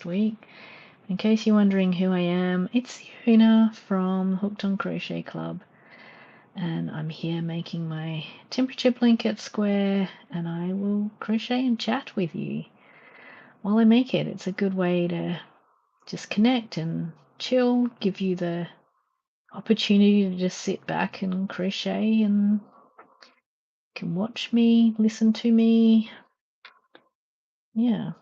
last week. In case you're wondering who I am, it's Seona from Hooked on Crochet Club, and I'm here making my temperature blanket square, and I will crochet and chat with you while I make it. It's a good way to just connect and chill, give you the opportunity to just sit back and crochet and can watch me, listen to me. Yeah.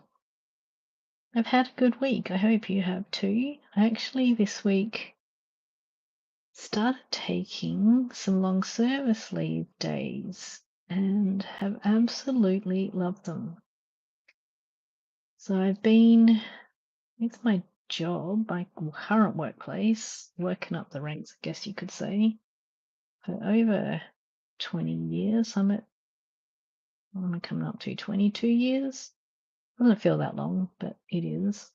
I've had a good week. I hope you have too. I actually this week started taking some long service leave days and have absolutely loved them. So I've been with my job, my current workplace, working up the ranks, I guess you could say, for over 20 years. I'm coming up to 22 years. Doesn't feel that long, but it is.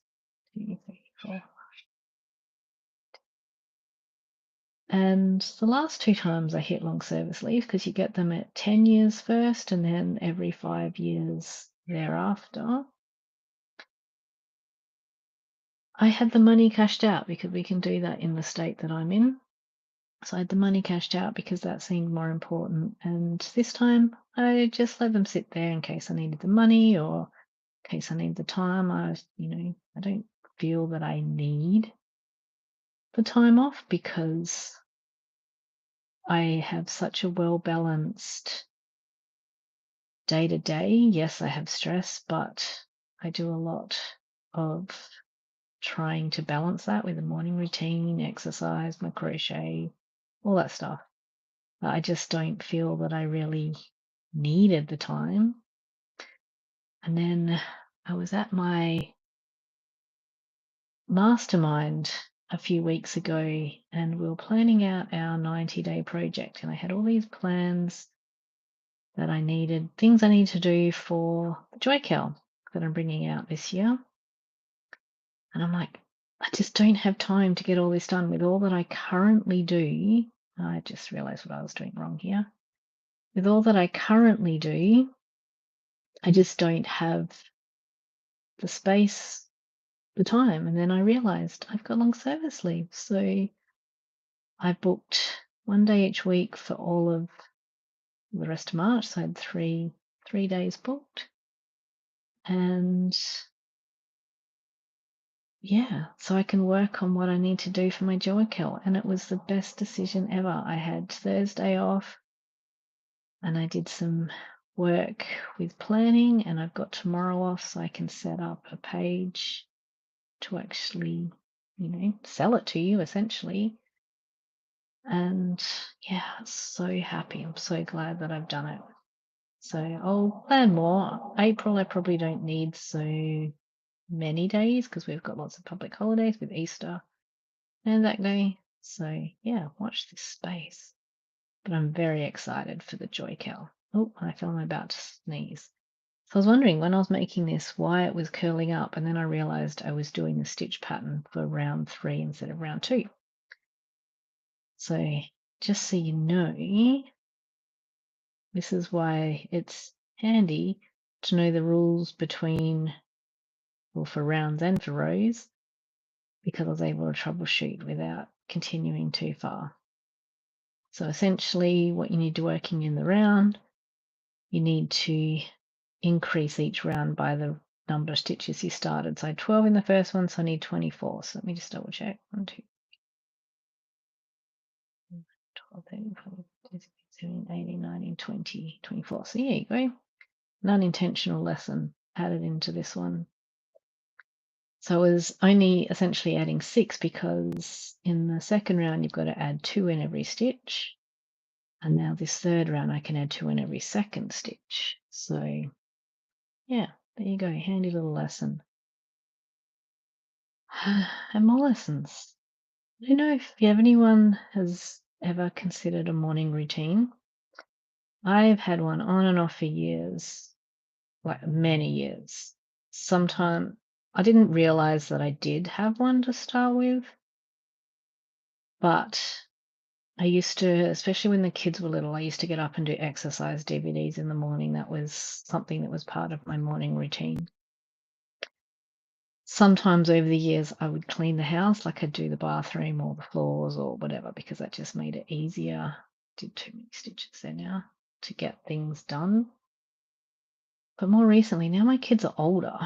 2, 3, 4. And the last 2 times I hit long service leave, because you get them at 10 years first and then every 5 years thereafter, I had the money cashed out because we can do that in the state that I'm in. So I had the money cashed out because that seemed more important. And this time I just let them sit there in case I needed the money or in case I need the time. I don't feel that I need the time off because I have such a well-balanced day to day. Yes, I have stress, but I do a lot of trying to balance that with a morning routine, exercise, my crochet, all that stuff. I just don't feel that I really needed the time. And then I was at my mastermind a few weeks ago and we were planning out our 90-day project, and I had all these plans that I needed, things I need to do for the Joy Cal that I'm bringing out this year. And I'm like, I just don't have time to get all this done with all that I currently do. I just realized what I was doing wrong here. With all that I currently do, I just don't have the space, the time. And then I realized I've got long service leave. So I booked 1 day each week for all of the rest of March. So I had three days booked. And yeah, so I can work on what I need to do for my Joy Cal. And it was the best decision ever. I had Thursday off and I did some work with planning, and I've got tomorrow off so I can set up a page to actually, sell it to you essentially. And yeah, so happy. I'm so glad that I've done it. So I'll plan more. April, I probably don't need so many days because we've got lots of public holidays with Easter and that day. So yeah, watch this space. But I'm very excited for the Joy Cal. Oh, I feel I'm about to sneeze. So I was wondering when I was making this why it was curling up, and then I realized I was doing the stitch pattern for round 3 instead of round 2. So just so you know, this is why it's handy to know the rules between, well, for rounds and for rows, because I was able to troubleshoot without continuing too far. So essentially what you need to working in the round, you need to increase each round by the number of stitches you started. So I had 12 in the first one, so I need 24. So let me just double check. 1, 2, 12, 13, 14, 15, 16, 17, 18, 19, 20, 24. So here you go. An unintentional lesson added into this one. So I was only essentially adding 6 because in the second round you've got to add 2 in every stitch. And now this third round I can add 2 in every second stitch. So yeah, there you go. Handy little lesson. And more lessons. I don't know if anyone has ever considered a morning routine. I've had one on and off for years, like many years. Sometime I didn't realize that I did have one to start with, but I used to, especially when the kids were little, I used to get up and do exercise DVDs in the morning. That was something that was part of my morning routine. sometimes over the years, I would clean the house, like I'd do the bathroom or the floors or whatever, because that just made it easier. Did too many stitches there now to get things done. But more recently, now my kids are older,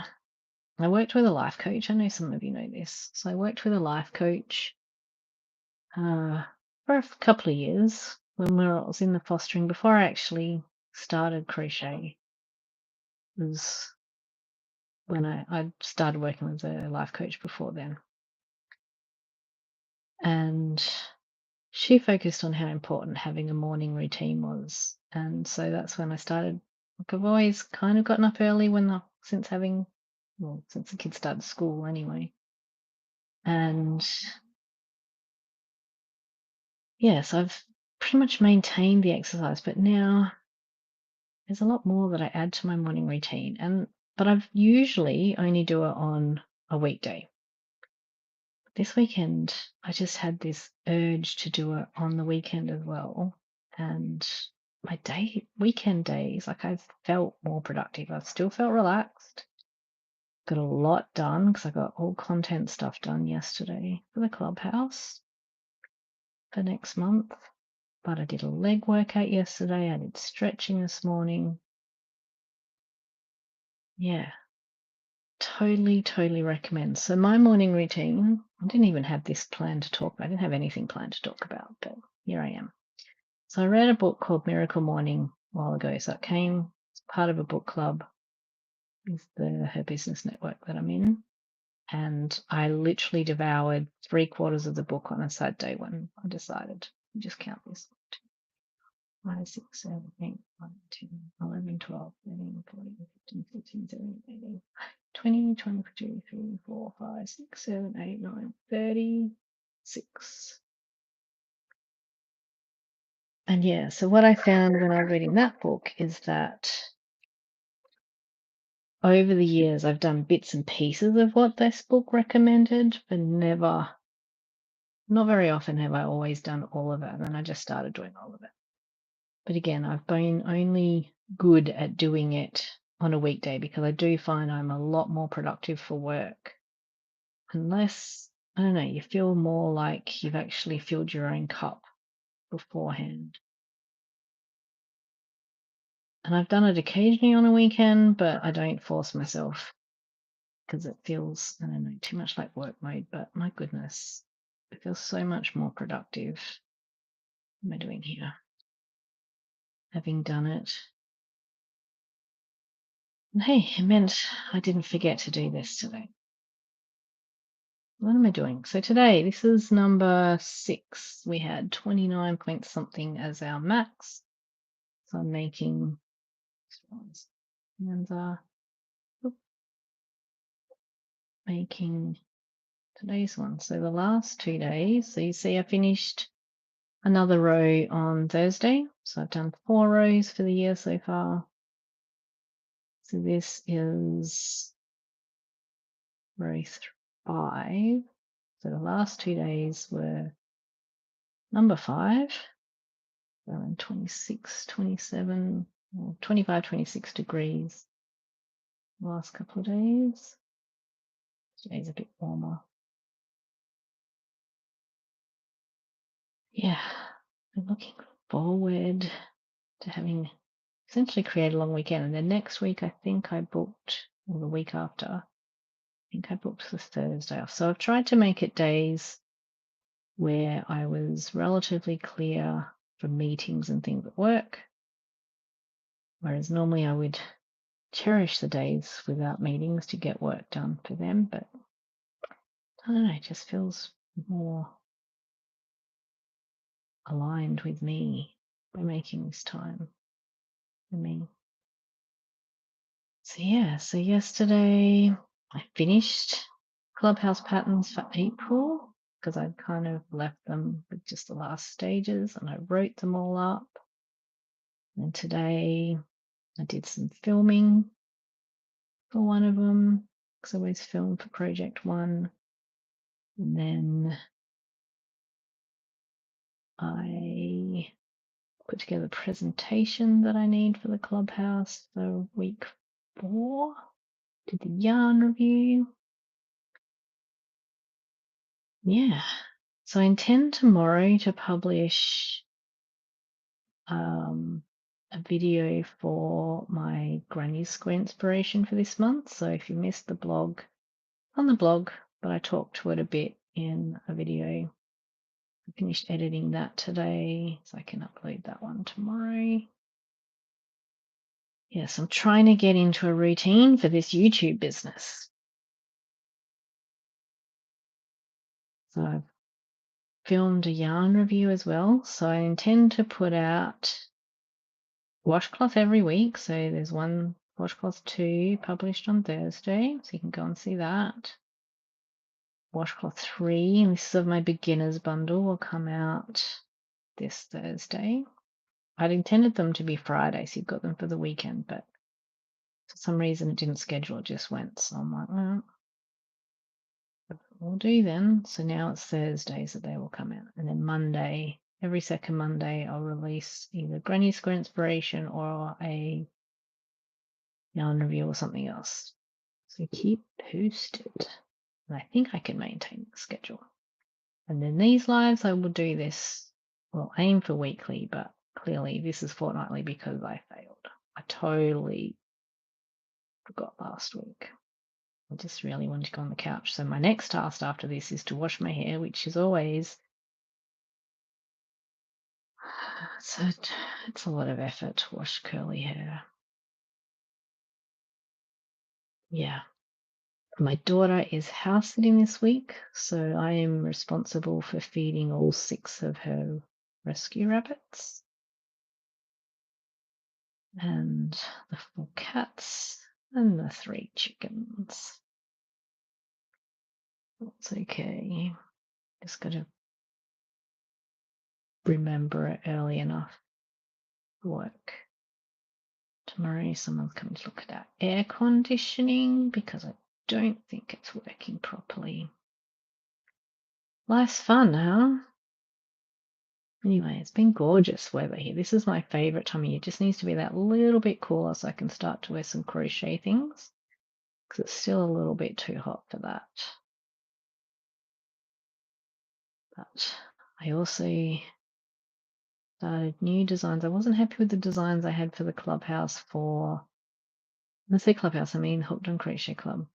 I worked with a life coach. I know some of you know this. So I worked with a life coach for a couple of years when I was in the fostering. Before I actually started crochet was when I started working with a life coach before then. And she focused on how important having a morning routine was. And so that's when I started. Like I've always kind of gotten up early since the kids started school anyway. And yes, I've pretty much maintained the exercise, but now there's a lot more that I add to my morning routine. But I've usually only do it on a weekday. This weekend, I just had this urge to do it on the weekend as well. And my weekend days, like I've felt more productive. I've still felt relaxed. Got a lot done because I got all content stuff done yesterday for the clubhouse for next month. But I did a leg workout yesterday. I did stretching this morning. Yeah, totally recommend. So my morning routine, I didn't even have this plan to talk about. I didn't have anything planned to talk about, but here I am. So I read a book called Miracle Morning a while ago. So it came as part of a book club with Her Business Network that I'm in. And I literally devoured 3/4 of the book on a Saturday when I decided, just count this. 5, 6, 7, 8, 9, 10, 11, 12, 13, 14, 15, 16, 17, 18, 20, 22, 23, 4, 5, 6, 7, 8, 9, 36. And yeah, so what I found when I was reading that book is that over the years I've done bits and pieces of what this book recommended, but not very often have I always done all of it. And then I just started doing all of it. But again, I've been only good at doing it on a weekday because I do find I'm a lot more productive for work. Unless, I don't know, you feel more like you've actually filled your own cup beforehand. And I've done it occasionally on a weekend, but I don't force myself because it feels, I don't know, too much like work mode. But my goodness, it feels so much more productive. What am I doing here? Having done it. And hey, it meant I didn't forget to do this today. What am I doing? So today, this is number 6. We had 29 point something as our max. So I'm making making today's one. So the last 2 days, so you see I finished another row on Thursday. So I've done 4 rows for the year so far. So this is row 5. So the last 2 days were number 5. So in 26, 27, 25, 26 degrees the last couple of days. Today's a bit warmer. Yeah, I'm looking forward to having essentially create a long weekend. And then next week, I think I booked, or the week after, I think I booked the Thursday off. So I've tried to make it days where I was relatively clear for meetings and things at work. Whereas normally I would cherish the days without meetings to get work done for them. But I don't know, it just feels more aligned with me by making this time for me. So yeah, so yesterday I finished Clubhouse Patterns for April because I'd kind of left them with just the last stages and I wrote them all up. And today I did some filming for one of them because I always film for project 1. And then I put together a presentation that I need for the Clubhouse for week 4. Did the yarn review. Yeah. So I intend tomorrow to publish a video for my granny square inspiration for this month. So if you missed the blog, on the blog, but I talked to it a bit in a video. I finished editing that today, so I can upload that one tomorrow. Yes, I'm trying to get into a routine for this YouTube business. So I've filmed a yarn review as well. So I intend to put out washcloth every week. So there's one washcloth 2 published on Thursday, so you can go and see that. Washcloth 3, and this is of my beginners bundle, will come out this Thursday. I'd intended them to be Friday, so you've got them for the weekend, but for some reason it didn't schedule, it just went. So I'm like, well, we'll do then. So now it's Thursdays that they will come out. And then Monday, every second Monday, I'll release either Granny Square Inspiration or a yarn review or something else. So keep posted. And I think I can maintain the schedule. And then these lives, I will do this, well, aim for weekly, but clearly this is fortnightly because I failed. I totally forgot last week. I just really wanted to go on the couch. So my next task after this is to wash my hair, which is always, so it's a lot of effort to wash curly hair. Yeah. My daughter is house sitting this week, so I am responsible for feeding all 6 of her rescue rabbits and the 4 cats and the 3 chickens. That's okay. Just got to remember it early enough to work. Tomorrow someone's coming to look at our air conditioning because I don't think it's working properly. Life's fun, huh? Anyway, it's been gorgeous weather here. This is my favorite time of year. It just needs to be that little bit cooler so I can start to wear some crochet things because it's still a little bit too hot for that. But I also started new designs. I wasn't happy with the designs I had for the clubhouse for, when I say clubhouse, I mean Hooked on Crochet Club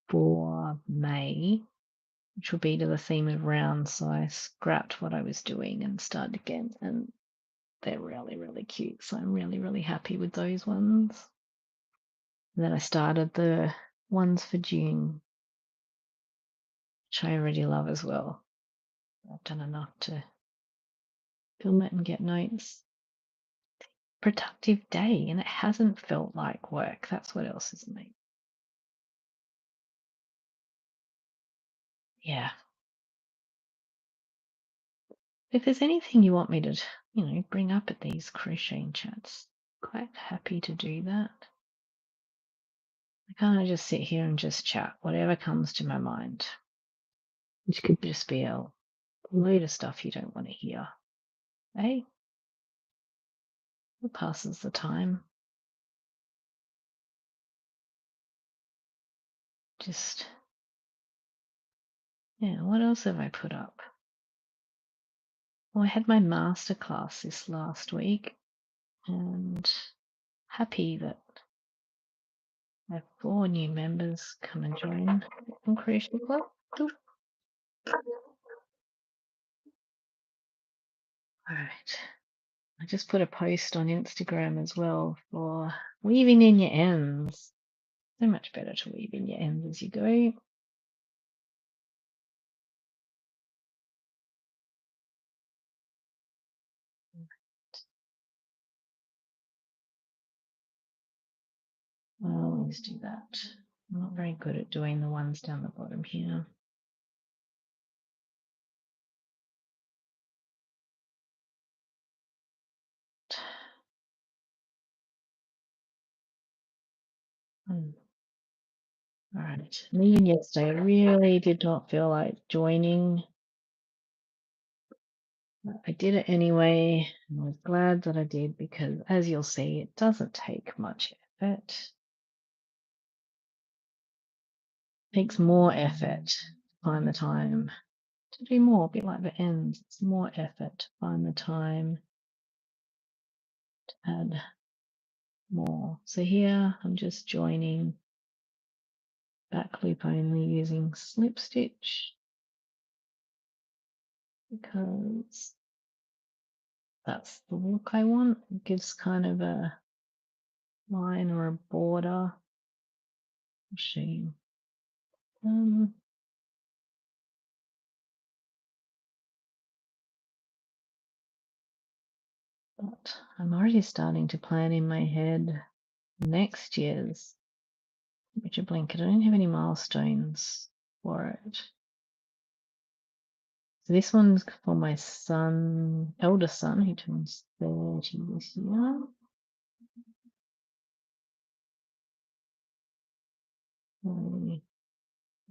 for May, which will be to the theme of rounds. So I scrapped what I was doing and started again, and they're really, really cute. So I'm really, really happy with those ones. And then I started the ones for June, which I already love as well. I've done enough to film it and get notes. Productive day, and it hasn't felt like work. That's what else is amazing. Yeah. If there's anything you want me to, bring up at these crocheting chats, quite happy to do that. I can't just sit here and just chat, whatever comes to my mind, which could just be a load of stuff you don't want to hear. Eh? It passes the time. Just, yeah, what else have I put up? Well, I had my masterclass this last week, and happy that I have 4 new members come and join the Crochet Club. All right. I just put a post on Instagram as well for weaving in your ends. So much better to weave in your ends as you go. I always do that. I'm not very good at doing the ones down the bottom here. All right. And even yesterday, I really did not feel like joining. I did it anyway, and I was glad that I did because, as you'll see, it doesn't take much effort. It takes more effort to find the time to do more, a bit like the ends. It's more effort to find the time to add more. So here I'm just joining back loop only using slip stitch because that's the look I want. It gives kind of a line or a border. Machine. But I'm already starting to plan in my head next year's Richard Blanket. I don't have any milestones for it. So this one's for my son, eldest son, who turns 30 this year.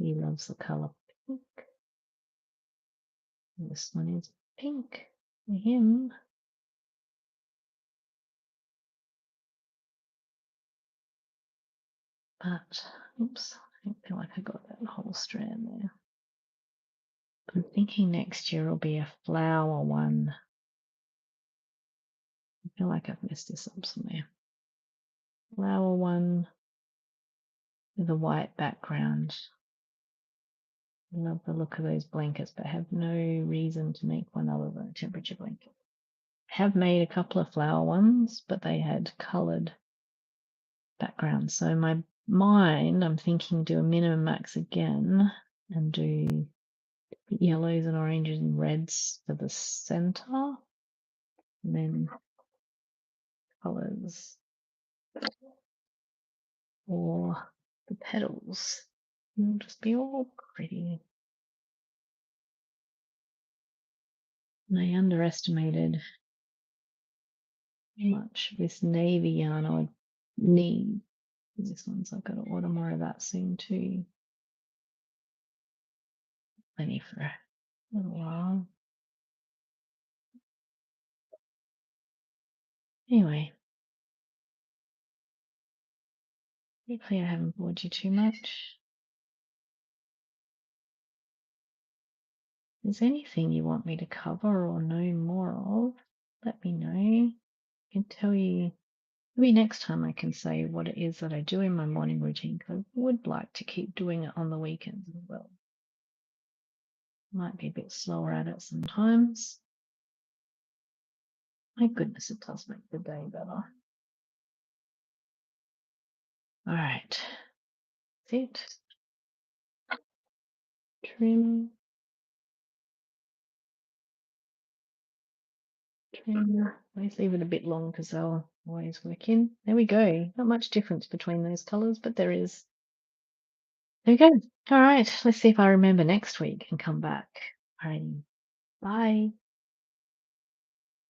He loves the colour pink. And this one is pink for him. But, oops, I don't feel like I got that whole strand there. I'm thinking next year will be a flower one. I feel like I've messed this up somewhere. Flower one with a white background. I love the look of those blankets, but have no reason to make one other than a temperature blanket. I have made a couple of flower ones, but they had coloured backgrounds. So in my mind, I'm thinking do a minimum max again and do yellows and oranges and reds for the center, and then colours for the petals. It'll just be all pretty. And I underestimated how much this navy yarn I would need. This one, so I've got to order more of that soon too. Plenty for a little while. Anyway, hopefully I haven't bored you too much. If there's anything you want me to cover or know more of, let me know. I can tell you, maybe next time I can say what it is that I do in my morning routine, because I would like to keep doing it on the weekends as well. Might be a bit slower at it sometimes. My goodness, it does make the day better. All right, that's it. Trim. Always leave it a bit long because they'll always work in. There we go. Not much difference between those colours, but there is. There we go. All right, let's see if I remember next week and come back. All right, bye.